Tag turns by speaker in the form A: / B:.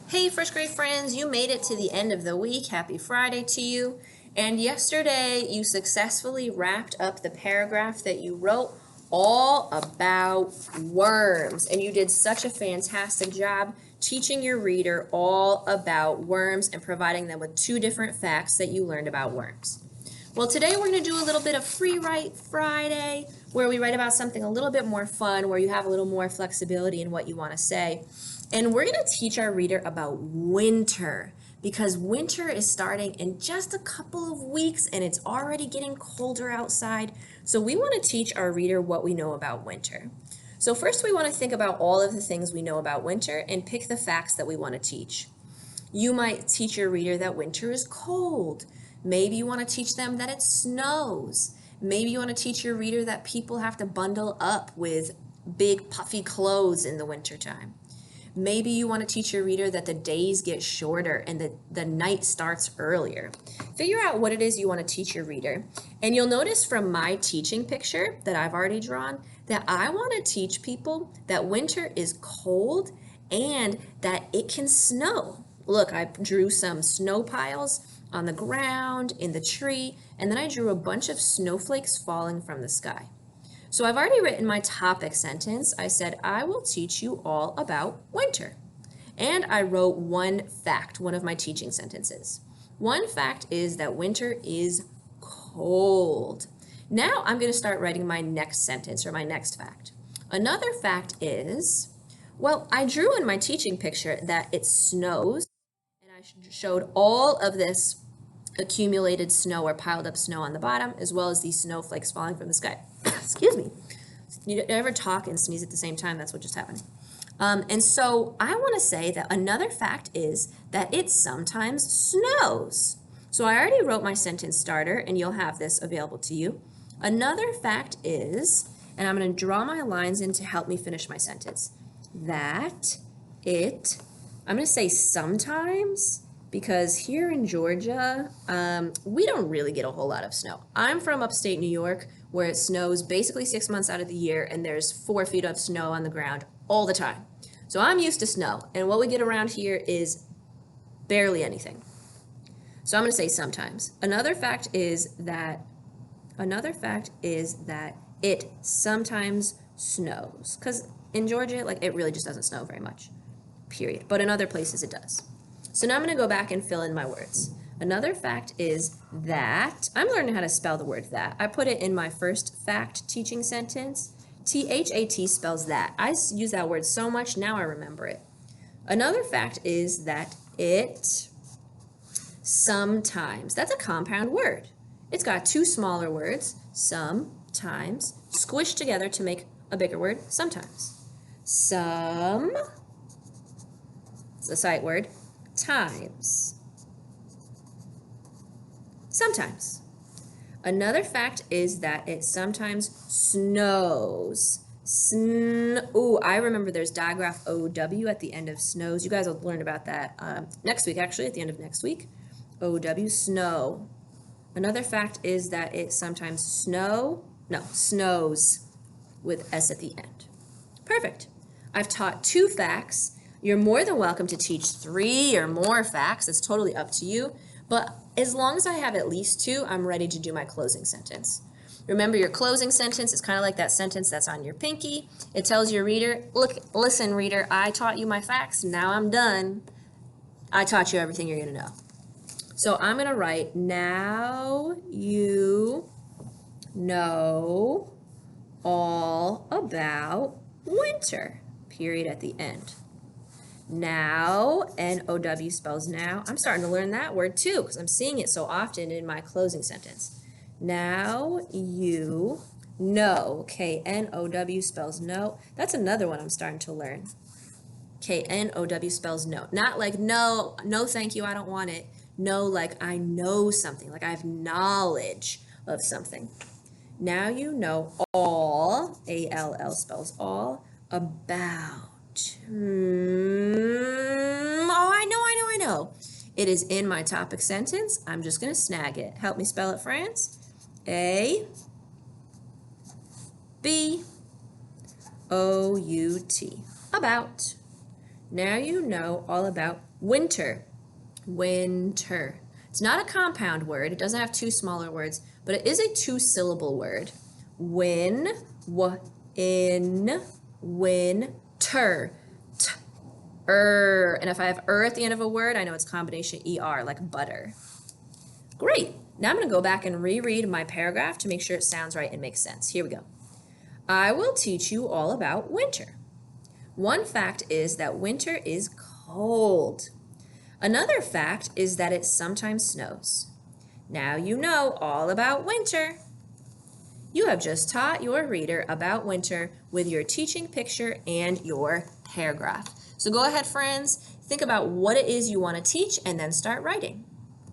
A: Hey, first grade friends, you made it to the end of the week. Happy Friday to you. And yesterday, you successfully wrapped up the paragraph that you wrote all about worms. And you did such a fantastic job teaching your reader all about worms and providing them with two different facts that you learned about worms. Well, today we're going to do a little bit of Free Write Friday, where we write about something a little bit more fun, where you have a little more flexibility in what you want to say. And we're going to teach our reader about winter, because winter is starting in just a couple of weeks and it's already getting colder outside. So we want to teach our reader what we know about winter. So first we want to think about all of the things we know about winter and pick the facts that we want to teach. You might teach your reader that winter is cold. Maybe you want to teach them that it snows. Maybe you want to teach your reader that people have to bundle up with big puffy clothes in the wintertime. Maybe you want to teach your reader that the days get shorter and the night starts earlier. Figure out what it is you want to teach your reader. And you'll notice from my teaching picture that I've already drawn that I want to teach people that winter is cold and that it can snow. Look, I drew some snow piles on the ground, in the tree, and then I drew a bunch of snowflakes falling from the sky. So I've already written my topic sentence. I said, I will teach you all about winter. And I wrote one fact, one of my teaching sentences. One fact is that winter is cold. Now I'm going to start writing my next sentence or my next fact. Another fact is, well, I drew in my teaching picture that it snows, and I showed all of this accumulated snow or piled up snow on the bottom, as well as these snowflakes falling from the sky. Excuse me. You ever talk and sneeze at the same time? That's what just happened. And so I want to say that another fact is that it sometimes snows. So I already wrote my sentence starter, and you'll have this available to you. Another fact is, and I'm going to draw my lines in to help me finish my sentence, that I'm going to say sometimes, because here in Georgia, we don't really get a whole lot of snow. I'm from upstate New York, where it snows basically 6 months out of the year, and there's 4 feet of snow on the ground all the time. So I'm used to snow, and what we get around here is barely anything. So I'm going to say sometimes. Another fact is that it sometimes snows, because in Georgia, like, it really just doesn't snow very much, period. But in other places it does. So now I'm going to go back and fill in my words. Another fact is that, I'm learning how to spell the word that. I put it in my first fact teaching sentence. T-H-A-T spells that. I use that word so much, now I remember it. Another fact is that it sometimes, that's a compound word. It's got two smaller words, sometimes, squished together to make a bigger word, sometimes. Some, it's a sight word, times. Sometimes. Another fact is that it sometimes snows. Ooh, I remember there's digraph OW at the end of snows. You guys will learn about that next week, actually, at the end of next week. OW, snow. Another fact is that it sometimes snows with S at the end. Perfect. I've taught 2 facts. You're more than welcome to teach 3 or more facts. It's totally up to you. But as long as I have at least 2, I'm ready to do my closing sentence. Remember, your closing sentence is kind of like that sentence that's on your pinky. It tells your reader, look, listen, reader, I taught you my facts. Now I'm done. I taught you everything you're going to know. So I'm going to write, now you know all about winter, period at the end. Now, N-O-W spells now. I'm starting to learn that word too, because I'm seeing it so often in my closing sentence. Now you know. K-N-O-W spells no. That's another one I'm starting to learn. K-N-O-W spells no. Not like no thank you, I don't want it. No, like I know something, like I have knowledge of something. Now you know all, A-L-L spells all, about. Oh, I know. It is in my topic sentence. I'm just going to snag it. Help me spell it, France. A-B-O-U-T. About. Now you know all about winter. Winter. It's not a compound word. It doesn't have two smaller words, but it is a two-syllable word. In, winter. And if I have at the end of a word, I know it's combination ER, like butter. Great. Now I'm going to go back and reread my paragraph to make sure it sounds right and makes sense. Here we go. I will teach you all about winter. One fact is that winter is cold. Another fact is that it sometimes snows. Now you know all about winter. You have just taught your reader about winter with your teaching picture and your paragraph. So go ahead, friends, think about what it is you want to teach and then start writing.